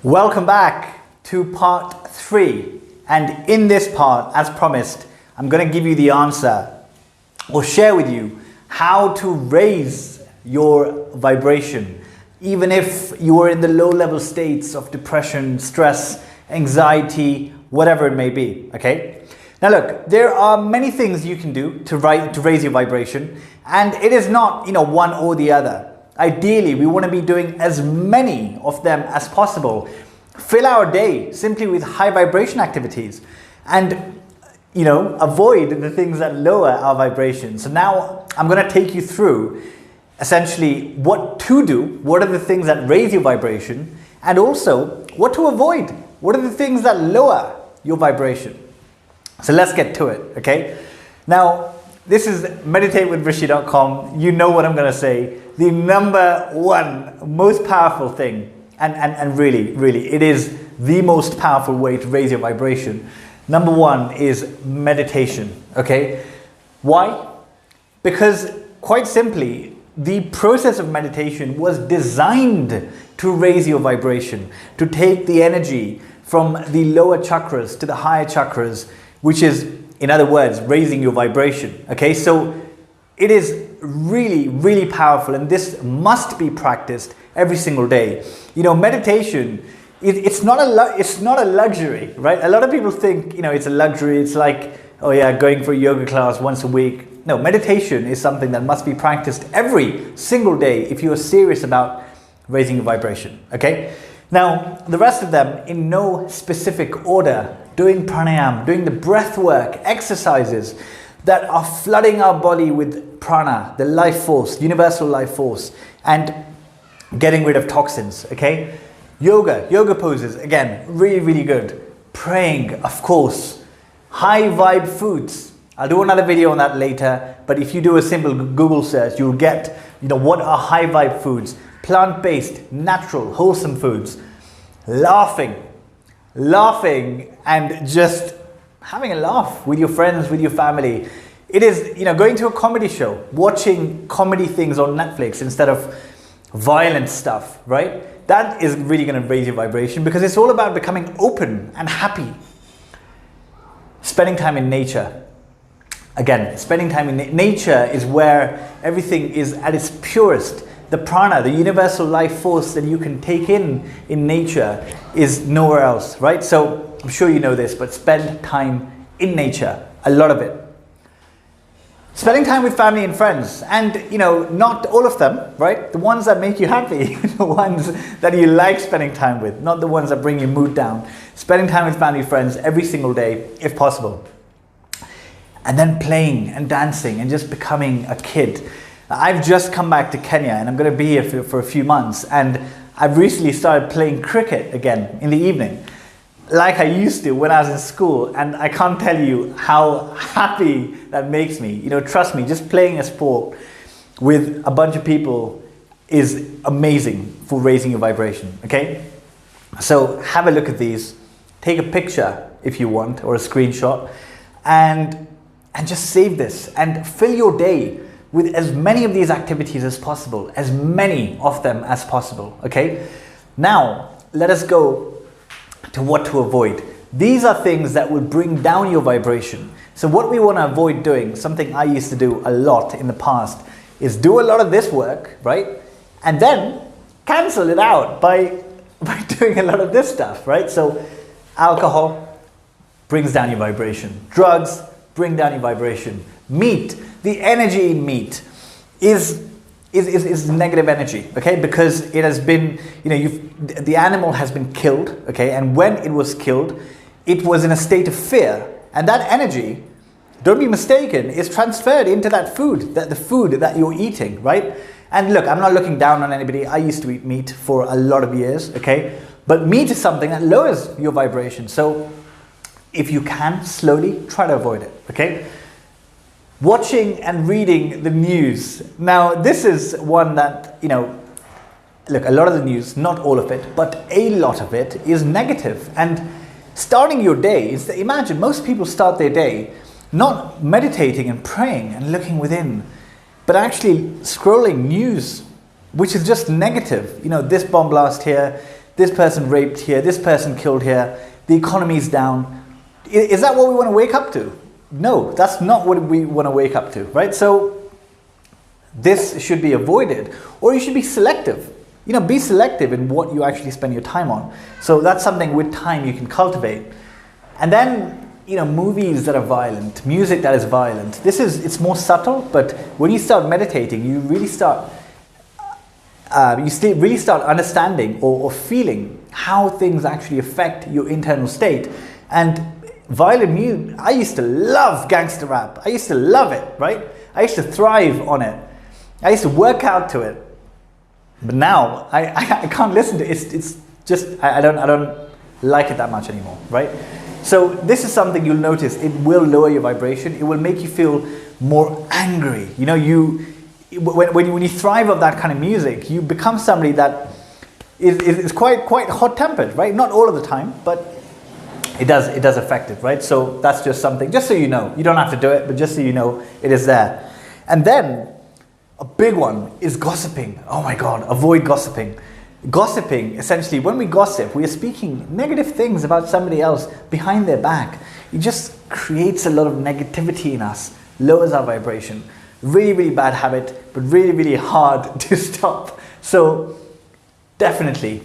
Welcome back to part 3, and in this part, as promised, I'm going to give you the answer or share with you how to raise your vibration even if you are in the low level states of depression, stress, anxiety, whatever it may be. Okay, now look, there are many things you can do to raise your vibration, and it is not one or the other. Ideally, we want to be doing as many of them as possible. Fill our day simply with high vibration activities and avoid the things that lower our vibration. So now I'm going to take you through essentially what to do, what are the things that raise your vibration, and also what to avoid, what are the things that lower your vibration. So let's get to it, okay? Now, this is meditatewithrishi.com. You know what I'm going to say. The number one most powerful thing, and really, it is the most powerful way to raise your vibration. Number one is meditation, okay? Why? Because quite simply, the process of meditation was designed to raise your vibration, to take the energy from the lower chakras to the higher chakras, which is, in other words, raising your vibration. Okay, so it is really powerful, and this must be practiced every single day. Meditation, it's not a luxury, right? A lot of people think it's a luxury. It's like, oh yeah, going for a yoga class once a week. No, meditation is something that must be practiced every single day if you are serious about raising your vibration. Okay, now the rest of them in no specific order: doing pranayama, doing the breath work exercises that are flooding our body with prana, the life force, universal life force, and getting rid of toxins. Okay, yoga poses, again, really good. Praying, of course. High vibe foods, I'll do another video on that later, but if you do a simple Google search, you'll get what are high vibe foods: plant-based, natural, wholesome foods. Laughing and just having a laugh with your friends, with your family. It is going to a comedy show, watching comedy things on Netflix instead of violent stuff, right? That is really going to raise your vibration, because it's all about becoming open and happy. Spending time in nature. Again, spending time in nature is where everything is at its purest. The prana, the universal life force that you can take in nature, is nowhere else, right? So I'm sure you know this, but spend time in nature, a lot of it. Spending time with family and friends, and not all of them, right? The ones that make you happy, the ones that you like spending time with, not the ones that bring your mood down. Spending time with family and friends every single day, if possible. And then playing and dancing and just becoming a kid. I've just come back to Kenya, and I'm going to be here for a few months, and I've recently started playing cricket again in the evening, like I used to when I was in school, and I can't tell you how happy that makes me. Trust me, just playing a sport with a bunch of people is amazing for raising your vibration, okay? So have a look at these, take a picture if you want, or a screenshot, and just save this, and fill your day with as many of these activities as possible, as many of them as possible, okay? Now, let us go to what to avoid. These are things that will bring down your vibration. So what we want to avoid doing, something I used to do a lot in the past, is do a lot of this work, right? And then cancel it out by doing a lot of this stuff, right? So alcohol brings down your vibration. Drugs bring down your vibration. Meat, the energy in meat is negative energy, okay? Because it has been, the animal has been killed, okay? And when it was killed, it was in a state of fear. And that energy, don't be mistaken, is transferred into that food, the food that you're eating, right? And look, I'm not looking down on anybody. I used to eat meat for a lot of years, okay? But meat is something that lowers your vibration. So if you can, slowly try to avoid it, okay? Watching and reading the news. Now, this is one that, look, a lot of the news, not all of it, but a lot of it is negative. And starting your day, imagine most people start their day not meditating and praying and looking within, but actually scrolling news, which is just negative. This bomb blast here, this person raped here, this person killed here, the economy's down. Is that what we want to wake up to? No, that's not what we want to wake up to, right? So this should be avoided, or you should be selective. You know, be selective in what you actually spend your time on. So that's something with time you can cultivate. And then, you know, movies that are violent, music that is violent. It's more subtle, but when you start meditating, you really start understanding or feeling how things actually affect your internal state. And violent music, I used to love gangster rap. I used to love it, right? I used to thrive on it. I used to work out to it. But now I can't listen to it. It's just I don't like it that much anymore, right? So this is something you'll notice. It will lower your vibration. It will make you feel more angry. You know, when you thrive on that kind of music, you become somebody that is quite hot-tempered, right? Not all of the time, but it does affect it, right? So that's just something, just so you know. You don't have to do it, but just so you know, it is there. And then a big one is gossiping. Oh my God, avoid gossiping. Gossiping, essentially, when we gossip, we are speaking negative things about somebody else behind their back. It just creates a lot of negativity in us, lowers our vibration. Really, really bad habit, but really, really hard to stop. So definitely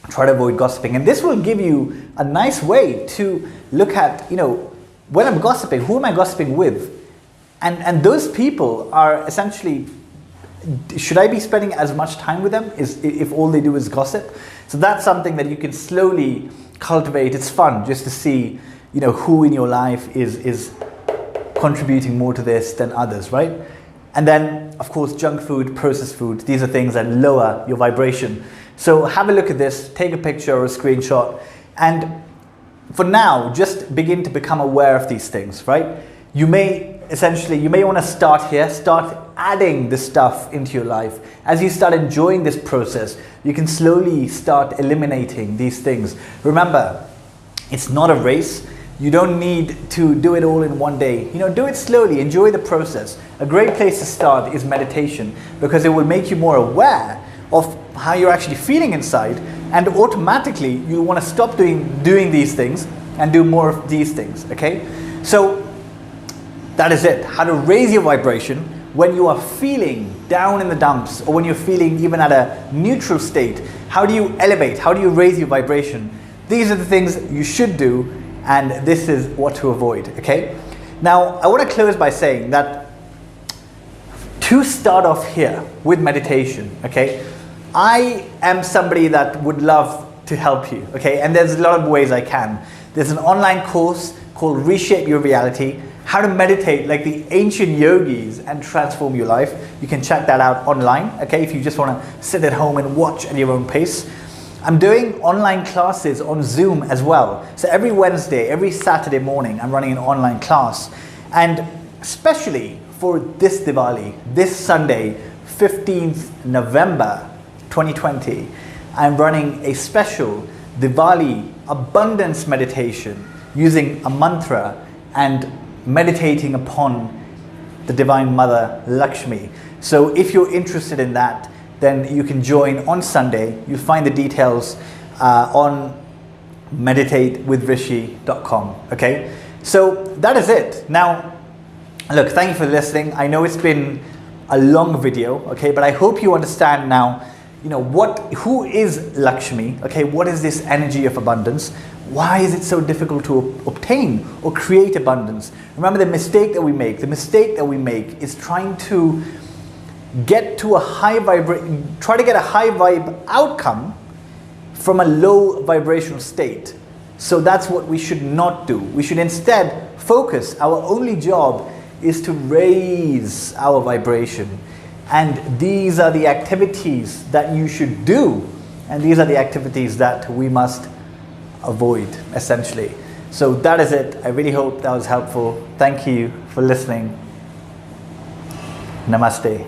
try to avoid gossiping. And this will give you a nice way to look at, you know, when I'm gossiping, who am I gossiping with? And those people are essentially, should I be spending as much time with them if all they do is gossip? So that's something that you can slowly cultivate. It's fun just to see, you know, who in your life is contributing more to this than others, right? And then, of course, junk food, processed food, these are things that lower your vibration. So have a look at this, take a picture or a screenshot, and for now, just begin to become aware of these things, right? You may want to start here, start adding this stuff into your life. As you start enjoying this process, you can slowly start eliminating these things. Remember, it's not a race. You don't need to do it all in one day. You know, do it slowly, enjoy the process. A great place to start is meditation, because it will make you more aware of how you're actually feeling inside, and automatically you want to stop doing these things and do more of these things, okay? So that is it. How to raise your vibration when you are feeling down in the dumps, or when you're feeling even at a neutral state. How do you elevate? How do you raise your vibration? These are the things you should do, and this is what to avoid, okay? Now, I want to close by saying that to start off here with meditation, okay, I am somebody that would love to help you, okay? And there's a lot of ways I can. There's an online course called Reshape Your Reality, how to meditate like the ancient yogis and transform your life. You can check that out online, okay, if you just want to sit at home and watch at your own pace. I'm doing online classes on Zoom as well. So every Wednesday, every Saturday morning, I'm running an online class. And especially for this Diwali, this Sunday, 15th November 2020, I'm running a special Diwali abundance meditation using a mantra and meditating upon the Divine Mother Lakshmi. So if you're interested in that, then you can join on Sunday. You'll find the details on meditatewithrishi.com, okay? So that is it. Now, look, thank you for listening. I know it's been a long video, okay, but I hope you understand now, you know, who is Lakshmi, okay? What is this energy of abundance? Why is it so difficult to obtain or create abundance? Remember the mistake that we make. The mistake that we make is trying to get to a high vibration, try to get a high vibe outcome from a low vibrational state. So that's what we should not do. We should instead focus. Our only job is to raise our vibration. And these are the activities that you should do. And these are the activities that we must avoid, essentially. So that is it. I really hope that was helpful. Thank you for listening. Namaste.